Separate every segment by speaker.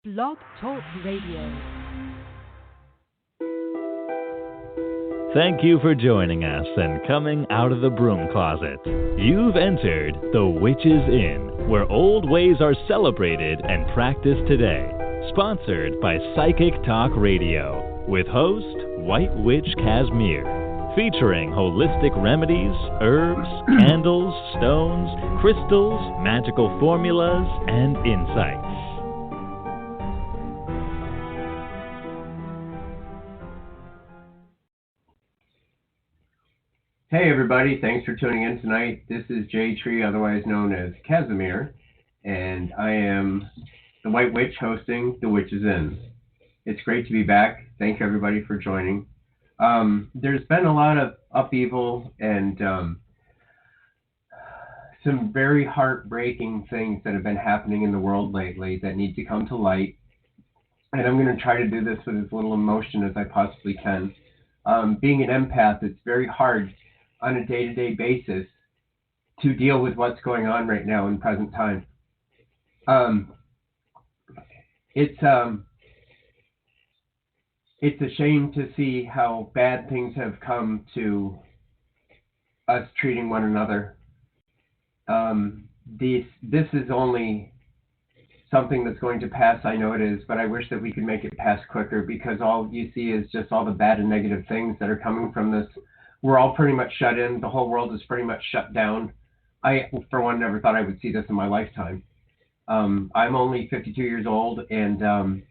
Speaker 1: Blog Talk Radio.
Speaker 2: Thank you for joining us and coming out of the broom closet. You've entered The Witch's Inn, where old ways are celebrated and practiced today. Sponsored by Psychic Talk Radio, with host White Witch Casimir. Featuring holistic remedies, herbs, candles, stones, crystals, magical formulas, and insights.
Speaker 3: Hey everybody, thanks for tuning in tonight. This is Jay Tree, otherwise known as Casimir, and I am the White Witch hosting The Witch's Inn. It's great to be back. Thank you everybody for joining. There's been a lot of upheaval and some very heartbreaking things that have been happening in the world lately that need to come to light. And I'm going to try to do this with as little emotion as I possibly can. Being an empath, it's very hard on a day-to-day basis to deal with what's going on right now in present time. It's a shame to see how bad things have come to us treating one another. This is only something that's going to pass, I know it is, but I wish that we could make it pass quicker, because all you see is just all the bad and negative things that are coming from this. We're all pretty much shut in. The whole world is pretty much shut down. I, for one, never thought I would see this in my lifetime. I'm only 52 years old, and I'm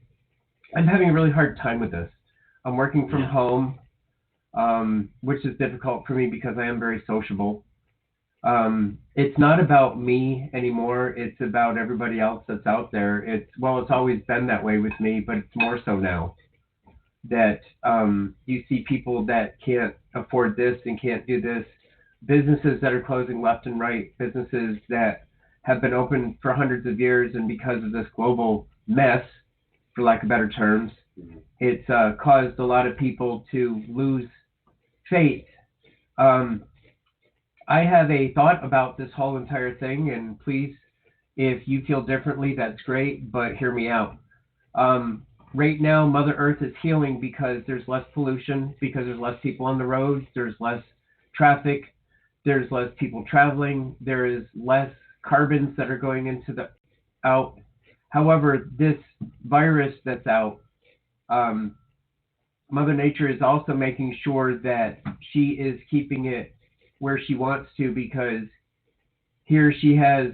Speaker 3: having a really hard time with this. I'm working from home, which is difficult for me because I am very sociable. It's not about me anymore. It's about everybody else that's out there. It's always been that way with me, but it's more so now. That you see people that can't afford this and can't do this, businesses that are closing left and right, businesses that have been open for hundreds of years, and because of this global mess, for lack of better terms, it's caused a lot of people to lose faith. I have a thought about this whole entire thing, and please, if you feel differently, that's great, but hear me out. Right now, Mother Earth is healing because there's less pollution, because there's less people on the roads, there's less traffic, there's less people traveling, there is less carbons that are going into the out. However, this virus that's out, Mother Nature is also making sure that she is keeping it where she wants to, because here she has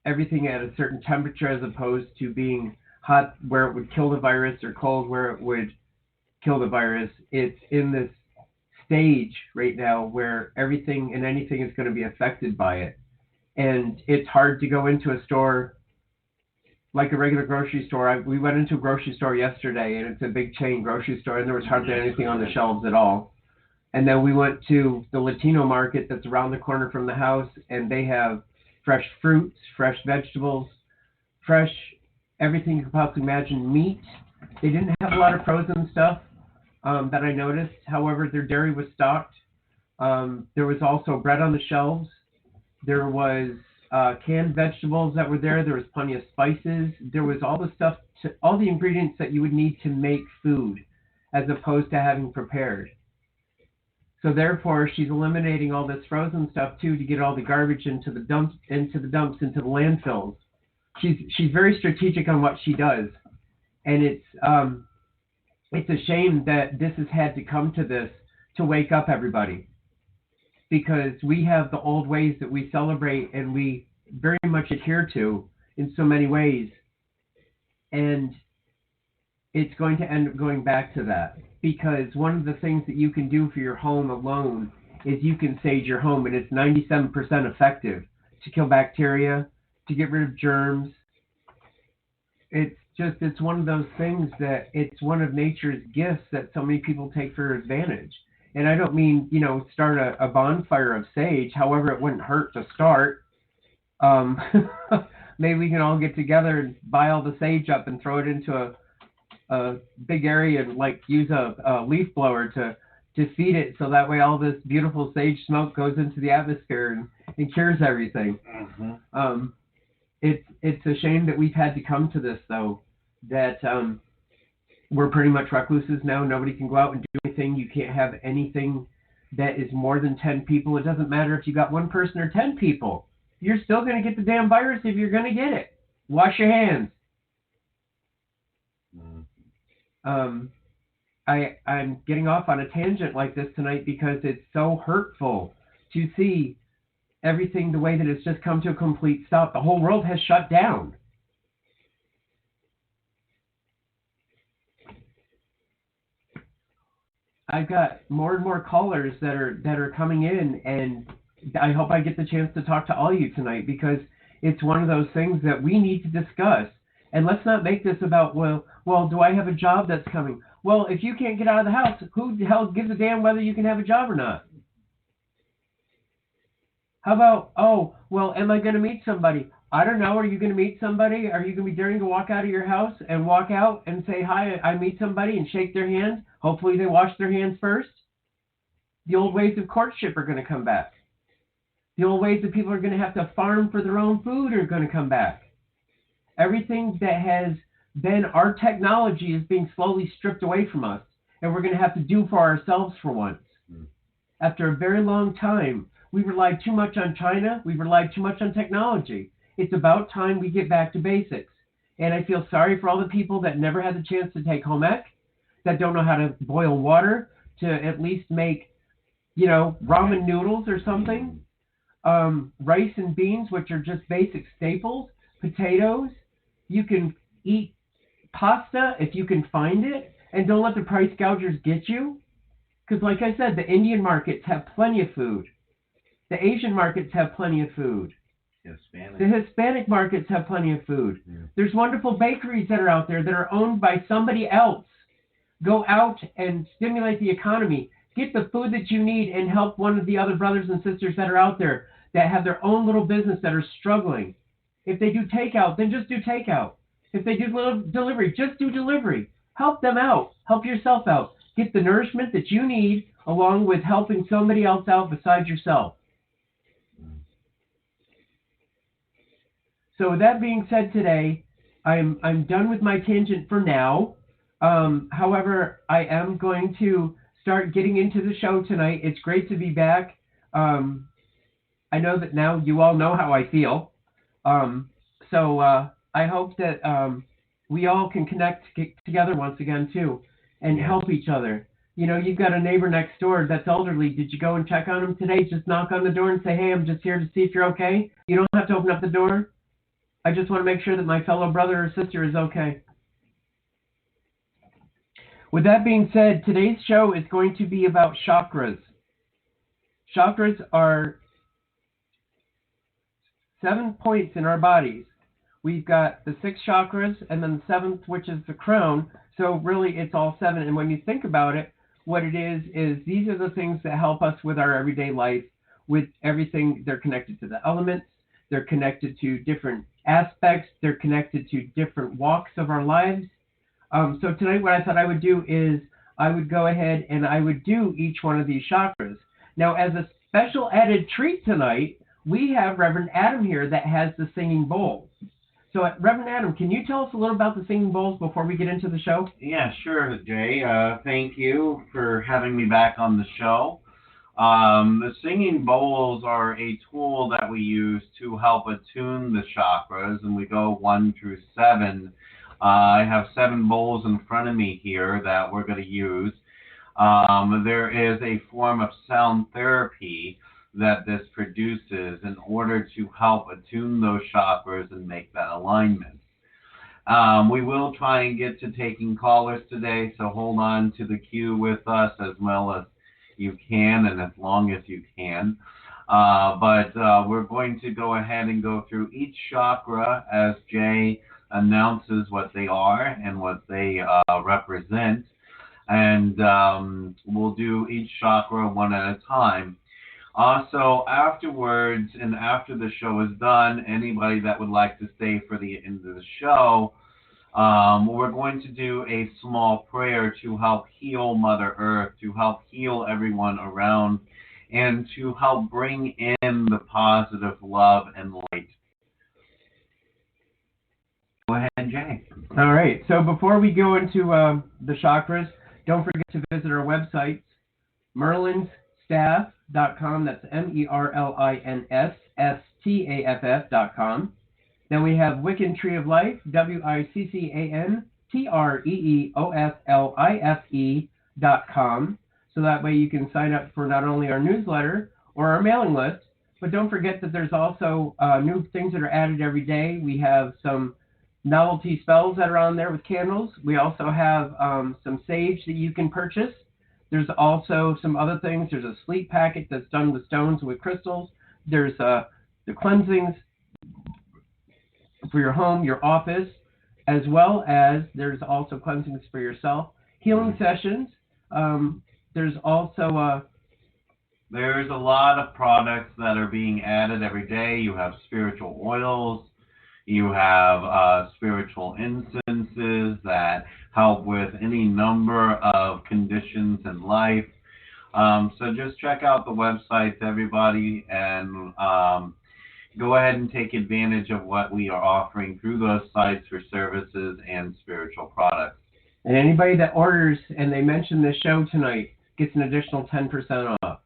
Speaker 3: everything at a certain temperature as opposed to being hot where it would kill the virus or cold where it would kill the virus. It's in this stage right now where everything and anything is going to be affected by it. And it's hard to go into a store like a regular grocery store. We went into a grocery store yesterday, and it's a big chain grocery store, and there was hardly anything on the shelves at all. And then we went to the Latino market that's around the corner from the house, and they have fresh fruits, fresh vegetables, fresh everything you could possibly imagine, meat. They didn't have a lot of frozen stuff that I noticed. However, their dairy was stocked. There was also bread on the shelves. There was canned vegetables that were there. There was plenty of spices. There was all the stuff, all the ingredients that you would need to make food, as opposed to having prepared. So therefore, she's eliminating all this frozen stuff too, to get all the garbage into the dumps, into the landfills. She's very strategic on what she does, and it's a shame that this has had to come to this to wake up everybody, because we have the old ways that we celebrate and we very much adhere to in so many ways, and it's going to end up going back to that, because one of the things that you can do for your home alone is you can sage your home, and it's 97% effective to kill bacteria, to get rid of germs. It's one of those things that it's one of nature's gifts that so many people take for advantage. And I don't mean, start a bonfire of sage. However, it wouldn't hurt to start. Maybe we can all get together and buy all the sage up and throw it into a big area and use a leaf blower to feed it, so that way all this beautiful sage smoke goes into the atmosphere and cures everything. Mm-hmm. It's a shame that we've had to come to this, though, that we're pretty much recluses now. Nobody can go out and do anything. You can't have anything that is more than 10 people. It doesn't matter if you got one person or 10 people. You're still going to get the damn virus if you're going to get it. Wash your hands. I'm getting off on a tangent like this tonight because it's so hurtful to see everything the way that it's just come to a complete stop. The whole world has shut down. I've got more and more callers that are coming in, and I hope I get the chance to talk to all of you tonight because it's one of those things that we need to discuss. And let's not make this about, well, do I have a job that's coming? Well, if you can't get out of the house, who the hell gives a damn whether you can have a job or not? How about, oh, well, am I going to meet somebody? I don't know. Are you going to meet somebody? Are you going to be daring to walk out of your house and walk out and say, hi, I meet somebody and shake their hand? Hopefully they wash their hands first. The old ways of courtship are going to come back. The old ways that people are going to have to farm for their own food are going to come back. Everything that has been our technology is being slowly stripped away from us, and we're going to have to do for ourselves for once. After a very long time, we relied too much on China. We relied too much on technology. It's about time we get back to basics. And I feel sorry for all the people that never had the chance to take home ec, that don't know how to boil water, to at least make, ramen noodles or something. Rice and beans, which are just basic staples. Potatoes. You can eat pasta if you can find it, and don't let the price gougers get you. Because like I said, the Indian markets have plenty of food. The Asian markets have plenty of food. The Hispanic markets have plenty of food. Yeah. There's wonderful bakeries that are out there that are owned by somebody else. Go out and stimulate the economy. Get the food that you need and help one of the other brothers and sisters that are out there that have their own little business that are struggling. If they do takeout, then just do takeout. If they do little delivery, just do delivery. Help them out. Help yourself out. Get the nourishment that you need along with helping somebody else out besides yourself. So with that being said today, I'm done with my tangent for now. However, I am going to start getting into the show tonight. It's great to be back. I know that now you all know how I feel. So I hope that we all can connect together once again, too, and help each other. You've got a neighbor next door that's elderly. Did you go and check on him today? Just knock on the door and say, hey, I'm just here to see if you're okay. You don't have to open up the door. I just want to make sure that my fellow brother or sister is okay. With that being said, today's show is going to be about chakras. Chakras are 7 points in our bodies. We've got the 6 chakras and then the 7th, which is the crown. So really it's all 7. And when you think about it, what it is these are the things that help us with our everyday life, with everything. They're connected to the elements. They're connected to different aspects. They're connected to different walks of our lives. So tonight what I thought I would do is I would go ahead and I would do each one of these chakras. Now, as a special added treat tonight, we have Reverend Adam here that has the singing bowls. So, Reverend Adam, can you tell us a little about the singing bowls before we get into the show?
Speaker 4: Yeah, sure, Jay. Thank you for having me back on the show. The singing bowls are a tool that we use to help attune the chakras, and we go 1 through 7. I have 7 bowls in front of me here that we're going to use. There is a form of sound therapy that this produces in order to help attune those chakras and make that alignment. We will try and get to taking callers today, so hold on to the queue with us as well as you can and as long as you can. But we're going to go ahead and go through each chakra as Jay announces what they are and what they represent. And we'll do each chakra one at a time. Also, afterwards and after the show is done, anybody that would like to stay for the end of the show, we're going to do a small prayer to help heal Mother Earth, to help heal everyone around, and to help bring in the positive love and light. Go ahead, Jay.
Speaker 3: All right. So before we go into the chakras, don't forget to visit our website, merlinsstaff.com. That's MERLINSSTAFF.com. Then we have Wiccan Tree of Life, WICCANTREEOFLIFE.com. So that way you can sign up for not only our newsletter or our mailing list, but don't forget that there's also new things that are added every day. We have some novelty spells that are on there with candles. We also have some sage that you can purchase. There's also some other things. There's a sleep packet that's done with stones with crystals. There's the cleansings for your home, your office, as well as there's also cleansings for yourself. Healing sessions. There's also
Speaker 4: there's a lot of products that are being added every day. You have spiritual oils. You have spiritual incenses that help with any number of conditions in life. So just check out the websites, everybody, and go ahead and take advantage of what we are offering through those sites for services and spiritual products.
Speaker 3: And anybody that orders and they mention this show tonight gets an additional 10% off.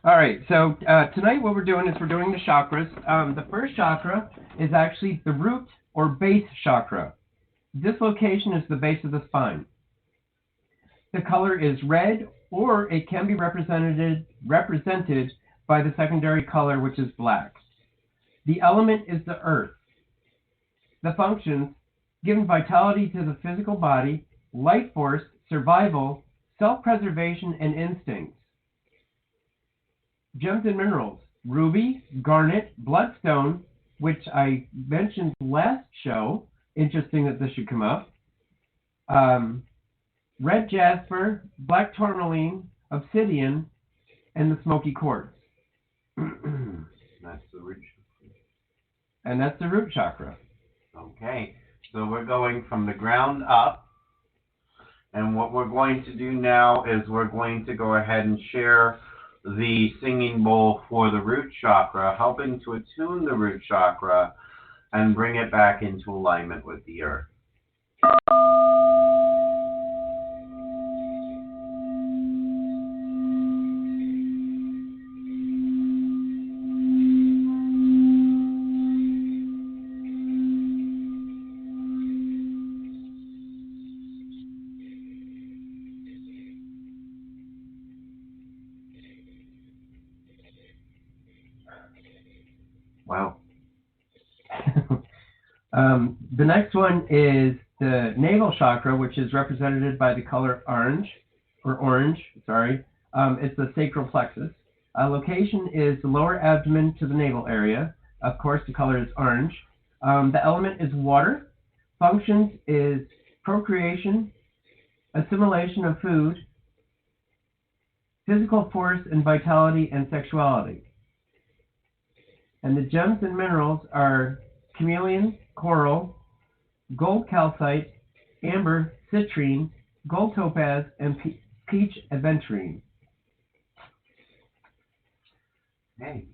Speaker 3: All right, so tonight what we're doing is we're doing the chakras. The first chakra is actually the root or base chakra. This location is the base of the spine. The color is red, or it can be represented by the secondary color, which is black. The element is the earth. The functions: giving vitality to the physical body, life force, survival, self-preservation, and instincts. Gems and minerals: ruby, garnet, bloodstone, which I mentioned last show. Interesting that this should come up. Red jasper, black tourmaline, obsidian, and the smoky quartz.
Speaker 4: That's the root chakra.
Speaker 3: And that's the root chakra.
Speaker 4: Okay, so we're going from the ground up. And what we're going to do now is we're going to go ahead and share the singing bowl for the root chakra, helping to attune the root chakra and bring it back into alignment with the earth.
Speaker 3: Wow. The next one is the navel chakra, which is represented by the color orange. It's the sacral plexus. Location is the lower abdomen to the navel area. Of course, the color is orange. The element is water. Functions is procreation, assimilation of food, physical force and vitality, and sexuality. And the gems and minerals are chameleon, coral, gold calcite, amber, citrine, gold topaz, and peach aventurine.
Speaker 4: Okay.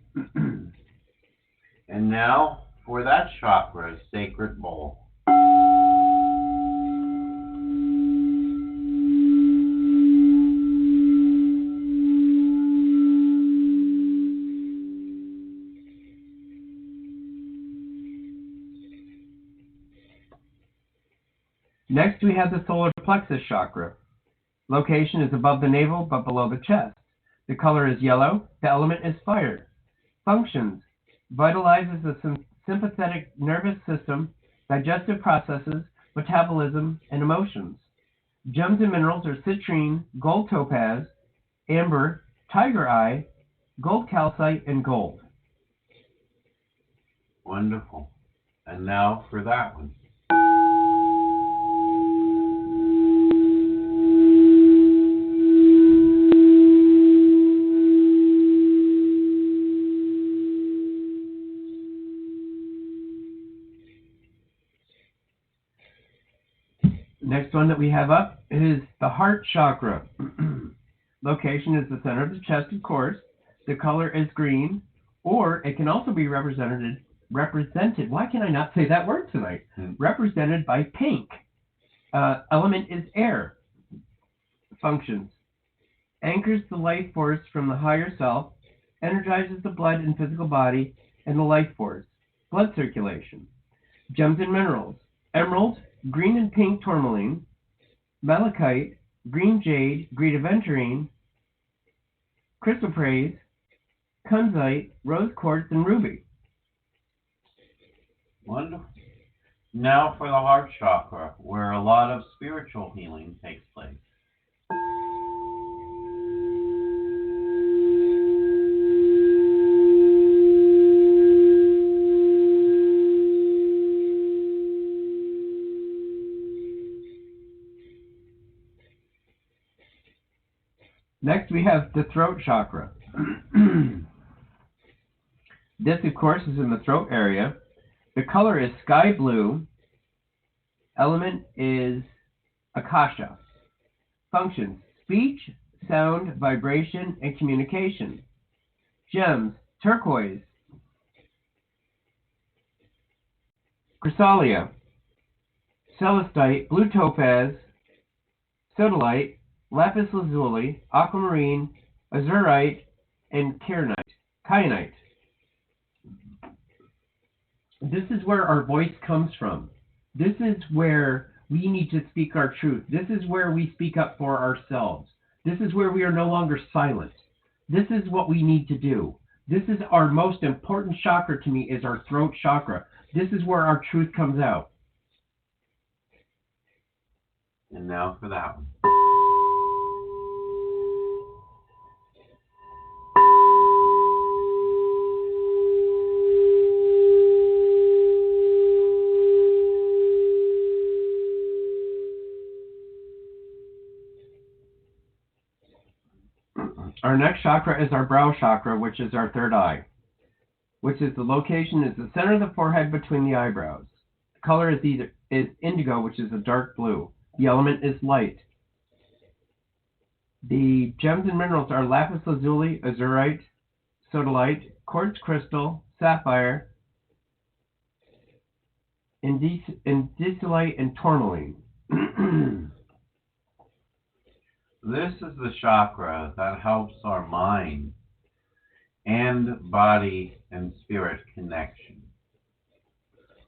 Speaker 4: And now for that chakra, sacred bowl.
Speaker 3: Next, we have the solar plexus chakra. Location is above the navel but below the chest. The color is yellow. The element is fire. Functions: vitalizes the sympathetic nervous system, digestive processes, metabolism, and emotions. Gems and minerals are citrine, gold topaz, amber, tiger eye, gold calcite, and gold.
Speaker 4: Wonderful. And now for that one.
Speaker 3: Next one that we have up is the heart chakra. Location is the center of the chest, of course. The color is green, or it can also be represented represented, why can I not say that word tonight? Represented by pink. Element is air. Functions. Anchors the life force from the higher self, energizes the blood and physical body and the life force. Blood circulation. Gems and minerals. Emerald, green and pink tourmaline, malachite, green jade, green aventurine, chrysoprase, kunzite, rose quartz, and ruby.
Speaker 4: Wonderful. Now for the heart chakra, where a lot of spiritual healing takes place.
Speaker 3: Next, we have the throat chakra. This, of course, is in the throat area. The color is sky blue. Element is akasha. Functions: speech, sound, vibration, and communication. Gems: turquoise, chrysalia, celestite, blue topaz, sodalite, lapis lazuli, aquamarine, azurite, and kyanite. This is where our voice comes from. This is where we need to speak our truth. This is where we speak up for ourselves. This is where we are no longer silent. This is what we need to do. This is our most important chakra to me, is our throat chakra. This is where our truth comes out.
Speaker 4: And now for that one.
Speaker 3: Our next chakra is our brow chakra, which is our third eye, which is the location is the center of the forehead between the eyebrows. The color is indigo, which is a dark blue. The element is light. The gems and minerals are lapis lazuli, azurite, sodalite, quartz crystal, sapphire, indicylite, and tourmaline.
Speaker 4: This is the chakra that helps our mind and body and spirit connection.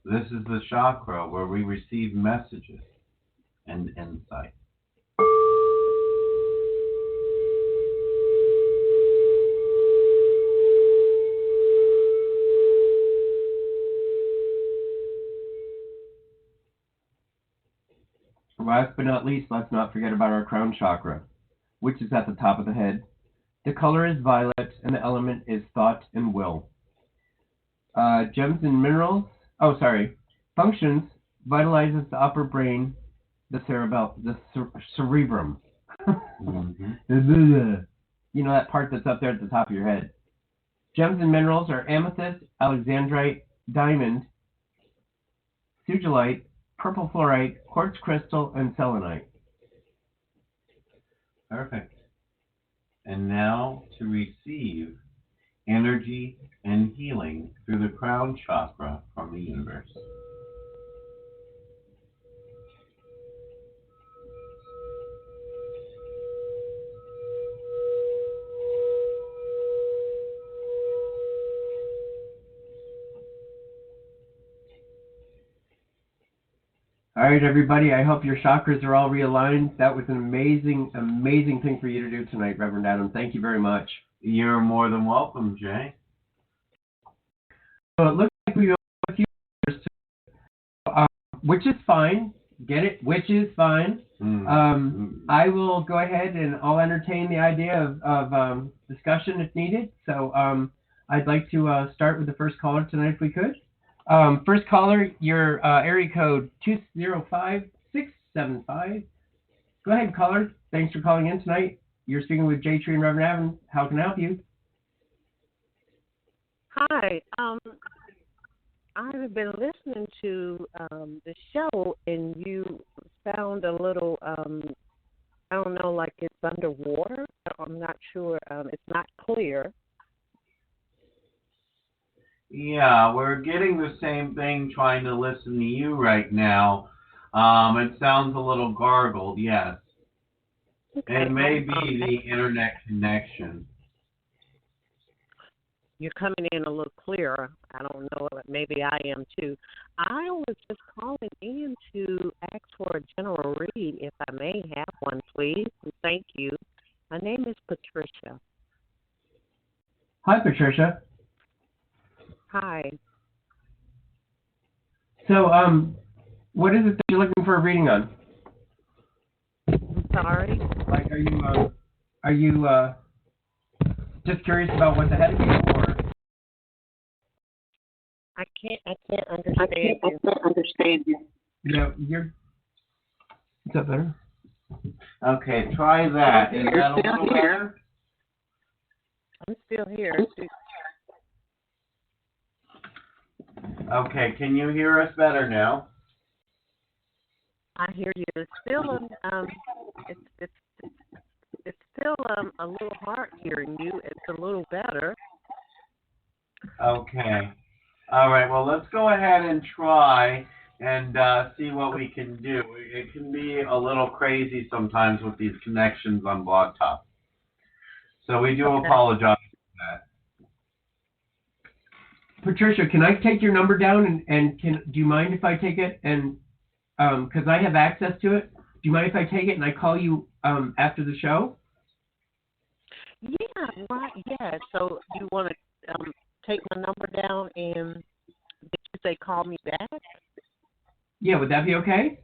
Speaker 4: This is the chakra where we receive messages and insight.
Speaker 3: Last but not least, let's not forget about our crown chakra, which is at the top of the head. The color is violet, and the element is thought and will. Gems and minerals, functions: vitalizes the upper brain, the cerebrum. Mm-hmm. You know that part that's up there at the top of your head. Gems and minerals are amethyst, alexandrite, diamond, sugilite, purple fluorite, quartz crystal, and selenite.
Speaker 4: Perfect. And now to receive energy and healing through the crown chakra from the universe.
Speaker 3: All right, everybody, I hope your chakras are all realigned. That was an amazing, amazing thing for you to do tonight, Reverend Adam. Thank you very much.
Speaker 4: You're more than welcome, Jay.
Speaker 3: So it looks like we have a few which is fine. Get it? Which is fine. I will go ahead and I'll entertain the idea of discussion if needed. So I'd like to start with the first caller tonight if we could. First caller, your area code 205675. Go ahead, caller. Thanks for calling in tonight. You're speaking with Jay Tree and Reverend Adam. How can I help you?
Speaker 1: Hi. I've been listening to the show, and you sound a little, I don't know, like it's underwater. I'm not sure. It's not clear.
Speaker 4: Yeah, we're getting the same thing trying to listen to you right now. It sounds a little gargled, yes.
Speaker 1: Okay.
Speaker 4: It may be the internet connection.
Speaker 1: You're coming in a little clearer. I don't know, maybe I am too. I was just calling in to ask for a general read, if I may have one, please. And thank you. My name is Patricia.
Speaker 3: Hi, Patricia.
Speaker 1: Hi.
Speaker 3: So, what is it that you're looking for a reading on?
Speaker 1: I'm sorry.
Speaker 3: Like, are you just curious about what's ahead of you, or?
Speaker 1: I can't understand you.
Speaker 3: Yeah, you're. Is that better?
Speaker 4: Okay, try that. Is that a little better?
Speaker 1: I'm still here.
Speaker 4: Okay, can you hear us better now?
Speaker 1: I hear you. It's still it's still a little hard hearing you. It's a little better.
Speaker 4: Okay. All right, well, let's go ahead and try and see what we can do. It can be a little crazy sometimes with these connections on Blog Talk. So we do apologize for that.
Speaker 3: Patricia, can I take your number down and do you mind if I take it and because I have access to it? Do you mind if I take it and I call you after the show?
Speaker 1: Yeah, right. Yeah. So you want to take my number down and did you say call me back?
Speaker 3: Yeah, would that be okay?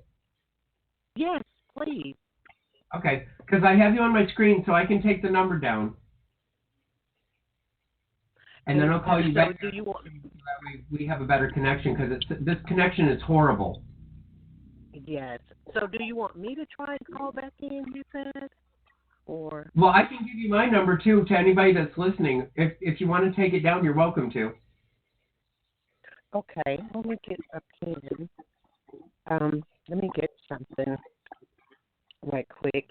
Speaker 1: Yes, please.
Speaker 3: Okay, because I have you on my screen, so I can take the number down, and then I'll call you back.
Speaker 1: Do you want?
Speaker 3: That way we have a better connection because this connection is horrible.
Speaker 1: Yes. So do you want me to try and call back in? You said, or?
Speaker 3: Well, I can give you my number too to anybody that's listening. If you want to take it down, you're welcome to.
Speaker 1: Okay. Let me get a pen. Let me get something right quick.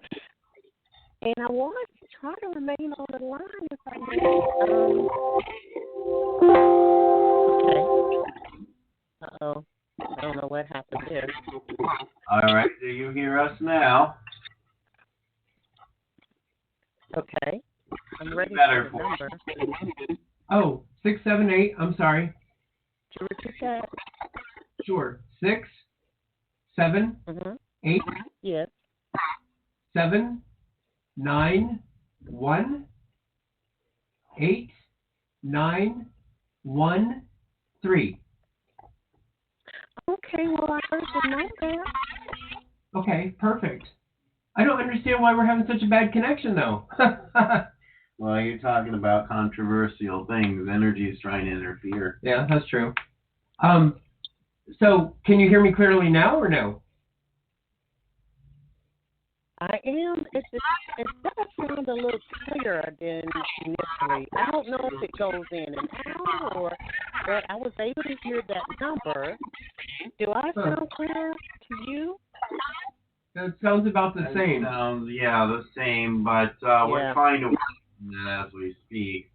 Speaker 1: And I want to try to remain on the line if I may. Okay. Uh-oh. I don't know what happened there.
Speaker 4: All right, do you hear us now?
Speaker 1: Okay. I'm ready
Speaker 4: Better
Speaker 1: for the number.
Speaker 3: Oh, 678. I'm sorry.
Speaker 1: Could you repeat that?
Speaker 3: Sure. 6, 7, 8,
Speaker 1: Yes.
Speaker 3: 7, 9, 1, 8, 9, 1, 3.
Speaker 1: Okay, well, I heard the number.
Speaker 3: Okay, perfect. I don't understand why we're having such a bad connection, though.
Speaker 4: Well, you're talking about controversial things. Energy's trying to interfere.
Speaker 3: Yeah, that's true. So, can you hear me clearly now or no?
Speaker 1: I am. It does sound a little clearer than initially. I don't know if it goes in and out, but I was able to hear that number. Do I sound clear to you?
Speaker 3: It sounds about the same.
Speaker 4: The same, but we're trying to work on that as we speak.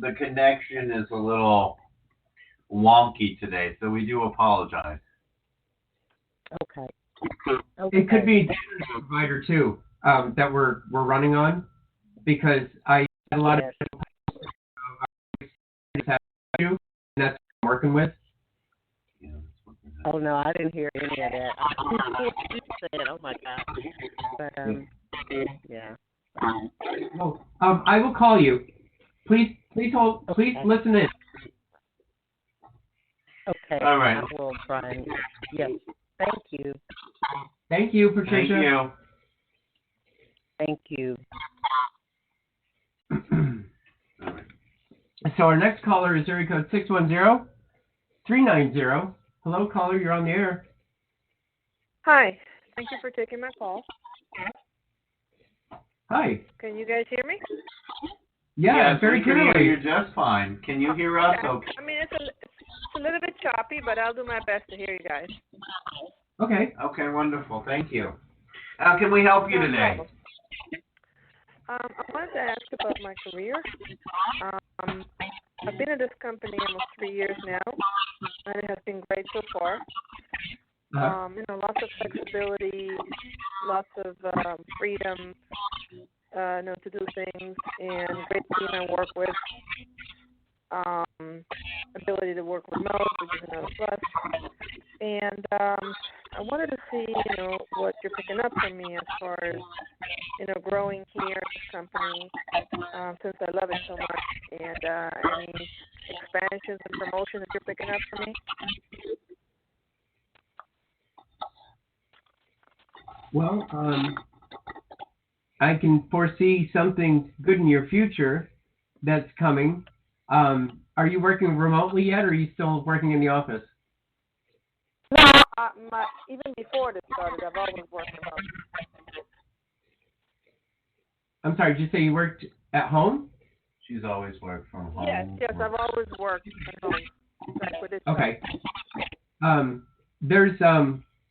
Speaker 4: The connection is a little wonky today, so we do apologize.
Speaker 1: Okay.
Speaker 3: It could be a provider too that we're running on because I had a lot of and that's what I'm working with.
Speaker 1: Oh no, I didn't hear any of that. What you said, oh my God. But yeah.
Speaker 3: Oh, I will call you. Please hold. Please listen in.
Speaker 1: Okay.
Speaker 4: All right.
Speaker 1: I will try and yes. Thank you.
Speaker 3: Thank you, Patricia.
Speaker 4: Thank you.
Speaker 1: Thank you.
Speaker 3: So our next caller is area code 610-390. Hello, caller. You're on the air.
Speaker 5: Hi. Thank you for taking my call.
Speaker 3: Hi.
Speaker 5: Can you guys hear me?
Speaker 3: Yeah, very clearly.
Speaker 4: We can hear you just fine. Can you hear us? Okay.
Speaker 5: I mean, it's a little bit choppy, but I'll do my best to hear you guys.
Speaker 3: Okay.
Speaker 4: Okay, wonderful. Thank you. How can we help you today?
Speaker 5: I wanted to ask about my career. I've been at this company almost 3 years now, and it has been great so far. Lots of flexibility, lots of freedom, to do things, and great team I work with. Ability to work remote, which is another plus. And I wanted to see, what you're picking up from me as far as, growing here at this company, since I love it so much, and any expansions and promotions that you're picking up from me.
Speaker 3: Well, I can foresee something good in your future that's coming. Are you working remotely yet, or are you still working in the office?
Speaker 5: No, even before this started, I've always worked remote.
Speaker 3: I'm sorry, did you say you worked at home?
Speaker 4: She's always worked from home.
Speaker 5: Yes, I've always worked at home. Like with this
Speaker 3: Okay.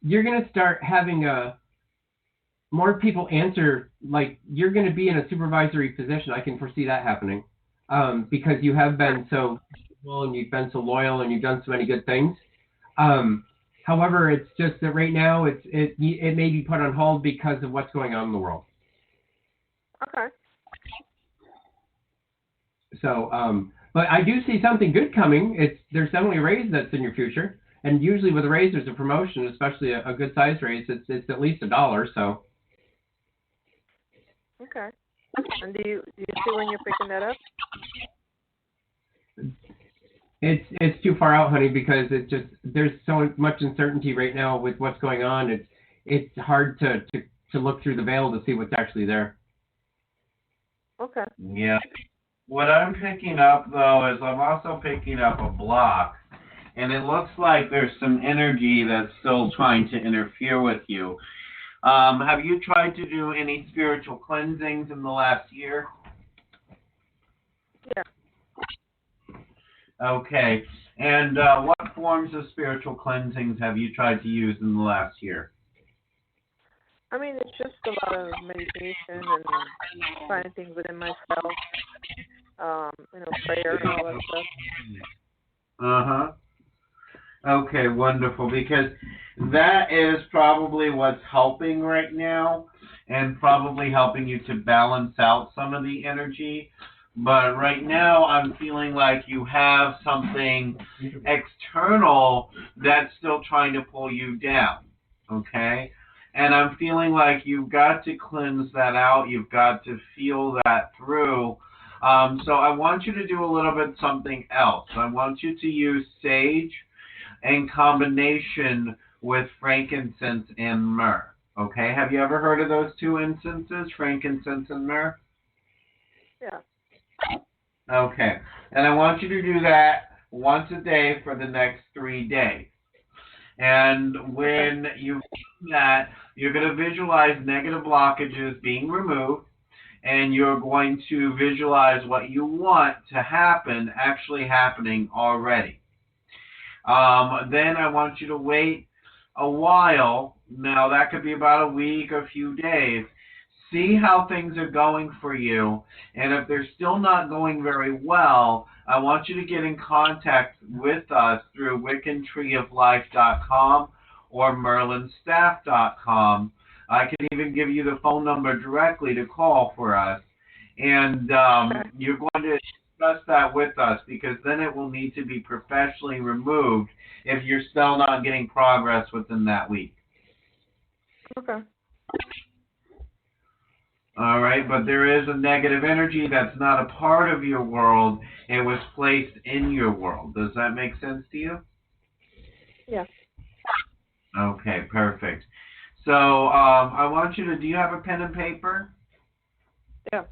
Speaker 3: You're going to start having more people answer, like you're going to be in a supervisory position. I can foresee that happening because you have been so well and you've been so loyal and you've done so many good things. However, it's just that right now it may be put on hold because of what's going on in the world.
Speaker 5: Okay.
Speaker 3: So, but I do see something good coming. There's definitely a raise that's in your future, and usually with a raise there's a promotion, especially a good size raise. It's at least $1. So.
Speaker 5: Okay. And do you see when you're picking that up?
Speaker 3: It's too far out, honey, because there's so much uncertainty right now with what's going on. It's hard to look through the veil to see what's actually there.
Speaker 5: Okay.
Speaker 4: Yeah. What I'm picking up, though, is I'm also picking up a block, and it looks like there's some energy that's still trying to interfere with you. Have you tried to do any spiritual cleansings in the last year?
Speaker 5: Yeah.
Speaker 4: Okay. And what forms of spiritual cleansings have you tried to use in the last year?
Speaker 5: I mean, it's just a lot of meditation and finding things within myself, prayer and all that stuff.
Speaker 4: Uh-huh. Okay, wonderful, because that is probably what's helping right now and probably helping you to balance out some of the energy. But right now I'm feeling like you have something external that's still trying to pull you down, okay? And I'm feeling like you've got to cleanse that out. You've got to feel that through. So I want you to do a little bit something else. I want you to use sage in combination with frankincense and myrrh. Okay? Have you ever heard of those two incenses, frankincense and myrrh?
Speaker 5: Yeah.
Speaker 4: Okay. And I want you to do that once a day for the next 3 days. And when you do that, you're going to visualize negative blockages being removed, and you're going to visualize what you want to happen actually happening already. Then I want you to wait a while. Now, that could be about a week, a few days. See how things are going for you, and if they're still not going very well, I want you to get in contact with us through WiccanTreeOfLife.com or MerlinStaff.com. I can even give you the phone number directly to call for us, and you're going to discuss that with us, because then it will need to be professionally removed if you're still not getting progress within that week.
Speaker 5: Okay.
Speaker 4: All right, but there is a negative energy that's not a part of your world. It was placed in your world. Does that make sense to you?
Speaker 5: Yeah.
Speaker 4: Okay, perfect. So I want you to, do you have a pen and paper?
Speaker 5: Yeah.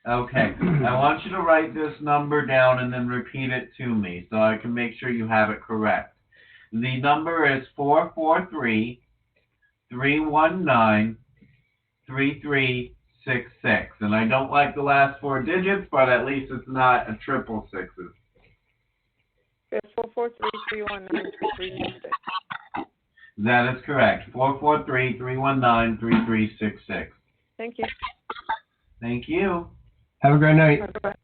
Speaker 4: Okay, I want you to write this number down and then repeat it to me so I can make sure you have it correct. The number is 443-319-3366, and I don't like the last 4 digits, but at least it's not a triple sixes.
Speaker 5: Okay, 443-319-3366.
Speaker 4: That is correct. 443-319-3366.
Speaker 5: Thank you.
Speaker 4: Thank you.
Speaker 3: Have a great night.
Speaker 5: Bye-bye.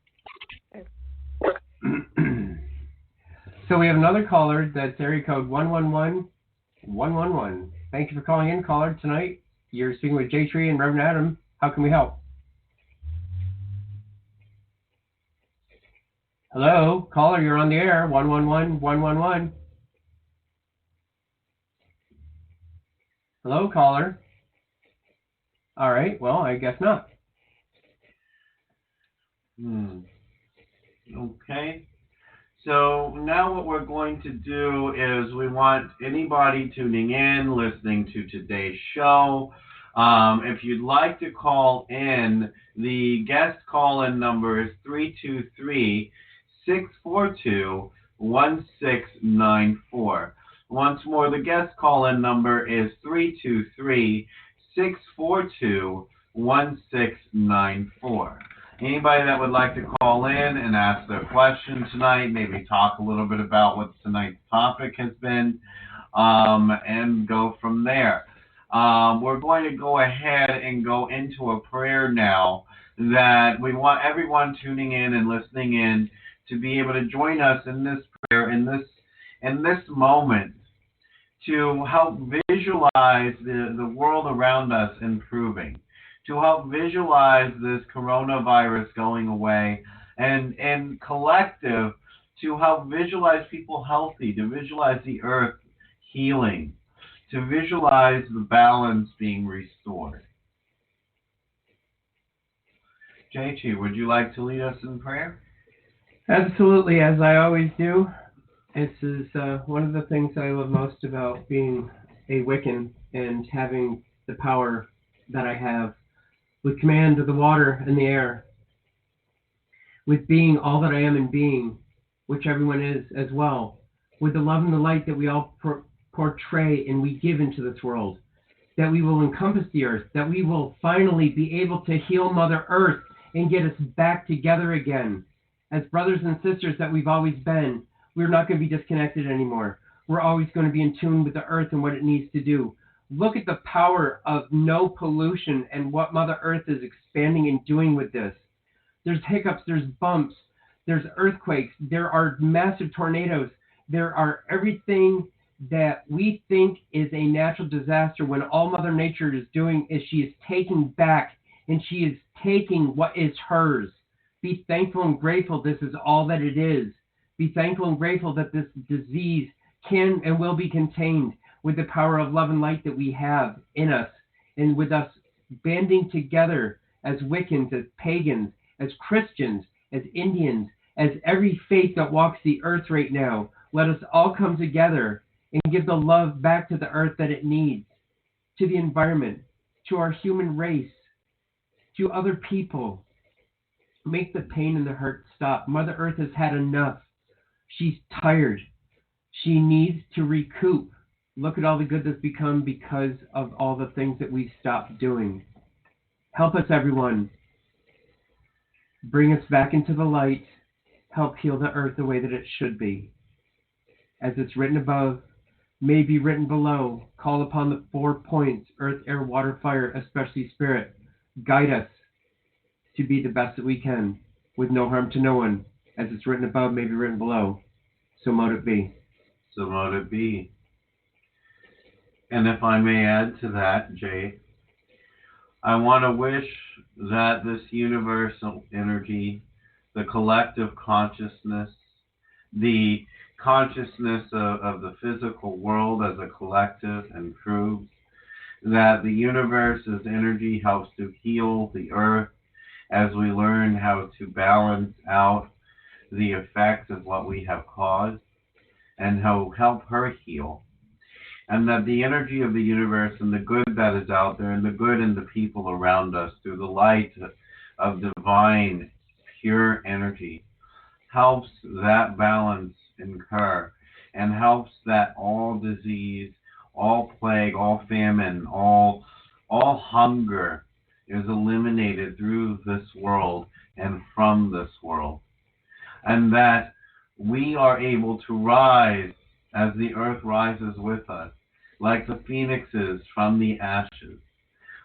Speaker 3: So we have another caller that's area code 111111. Thank you for calling in, caller, tonight. You're speaking with J Tree and Reverend Adam. How can we help? Hello, caller, you're on the air. 111111. Hello, caller. All right, well, I guess not.
Speaker 4: Okay. So now what we're going to do is we want anybody tuning in, listening to today's show, if you'd like to call in, the guest call-in number is 323-642-1694. Once more, the guest call-in number is 323-642-1694. Anybody that would like to call in and ask their question tonight, maybe talk a little bit about what tonight's topic has been, and go from there. We're going to go ahead and go into a prayer now that we want everyone tuning in and listening in to be able to join us in this prayer, in this moment, to help visualize the world around us improving, to help visualize this coronavirus going away, and collective, to help visualize people healthy, to visualize the earth healing, to visualize the balance being restored. JT, would you like to lead us in prayer?
Speaker 3: Absolutely, as I always do. This is one of the things I love most about being a Wiccan and having the power that I have with command of the water and the air, with being all that I am in being, which everyone is as well, with the love and the light that we all portray and we give into this world, that we will encompass the earth, that we will finally be able to heal Mother Earth and get us back together again. As brothers and sisters that we've always been, we're not going to be disconnected anymore. We're always going to be in tune with the earth and what it needs to do. Look at the power of no pollution and what Mother Earth is expanding and doing with this. There's hiccups, there's bumps, there's earthquakes, there are massive tornadoes, there are everything that we think is a natural disaster when all Mother Nature is doing is she is taking back and she is taking what is hers. Be thankful and grateful this is all that it is. Be thankful and grateful that this disease can and will be contained with the power of love and light that we have in us, and with us banding together as Wiccans, as pagans, as Christians, as Indians, as every faith that walks the earth right now. Let us all come together and give the love back to the earth that it needs, to the environment, to our human race, to other people. Make the pain and the hurt stop. Mother Earth has had enough. She's tired. She needs to recoup. Look at all the good that's become because of all the things that we stopped doing. Help us, everyone. Bring us back into the light. Help heal the earth the way that it should be. As it's written above, may be written below. Call upon the 4 points, earth, air, water, fire, especially spirit. Guide us to be the best that we can, with no harm to no one. As it's written above, may be written below. So mote it be.
Speaker 4: So mote it be. And if I may add to that, Jay, I want to wish that this universal energy, the collective consciousness, the consciousness of the physical world as a collective improves, that the universe's energy helps to heal the earth as we learn how to balance out the effects of what we have caused and how help her heal. And that the energy of the universe and the good that is out there and the good in the people around us through the light of divine, pure energy helps that balance incur and helps that all disease, all plague, all famine, all hunger is eliminated through this world and from this world. And that we are able to rise as the earth rises with us, like the phoenixes from the ashes,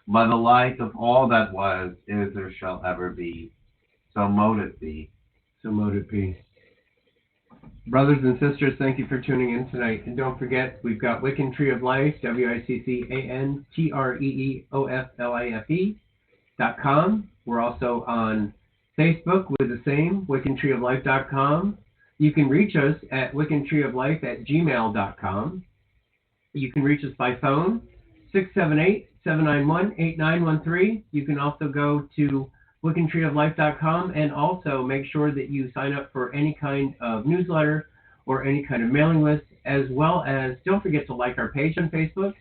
Speaker 4: by the light of all that was, is, or shall ever be. So mote it be.
Speaker 3: So mote it be. Brothers and sisters, thank you for tuning in tonight. And don't forget, we've got Wiccan Tree of Life, WICCANTREEOFLIFE.com. We're also on Facebook with the same, WiccanTreeOfLife.com. You can reach us at WiccanTreeOfLife@gmail.com. You can reach us by phone, 678-791-8913. You can also go to WiccanTreeOfLife.com and also make sure that you sign up for any kind of newsletter or any kind of mailing list, as well as don't forget to like our page on Facebook,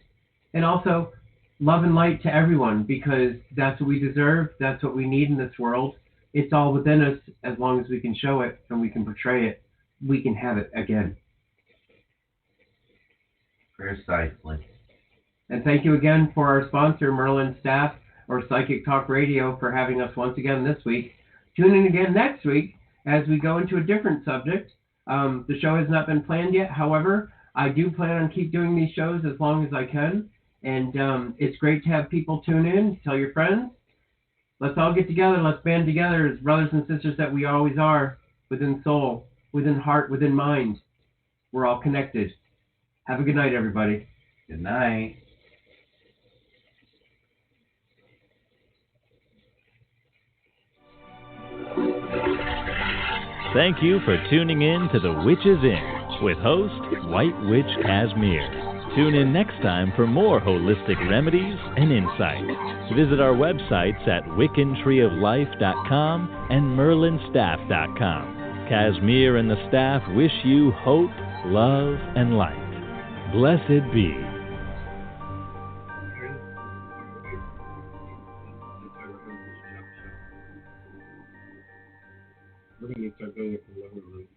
Speaker 3: and also love and light to everyone, because that's what we deserve, that's what we need in this world. It's all within us. As long as we can show it and we can portray it, we can have it again.
Speaker 4: Precisely.
Speaker 3: And thank you again for our sponsor, Merlin Staff, or Psychic Talk Radio, for having us once again this week. Tune in again next week as we go into a different subject. The show has not been planned yet. However, I do plan on keep doing these shows as long as I can. And it's great to have people tune in. Tell your friends. Let's all get together. Let's band together as brothers and sisters that we always are, within soul, within heart, within mind. We're all connected. Have a good night, everybody.
Speaker 4: Good night.
Speaker 2: Thank you for tuning in to The Witch's Inn with host White Witch Casimir. Tune in next time for more holistic remedies and insight. Visit our websites at WiccanTreeOfLife.com and MerlinStaff.com. Casimir and the staff wish you hope, love, and light. Blessed be.
Speaker 3: We're going to start going up to the lower room.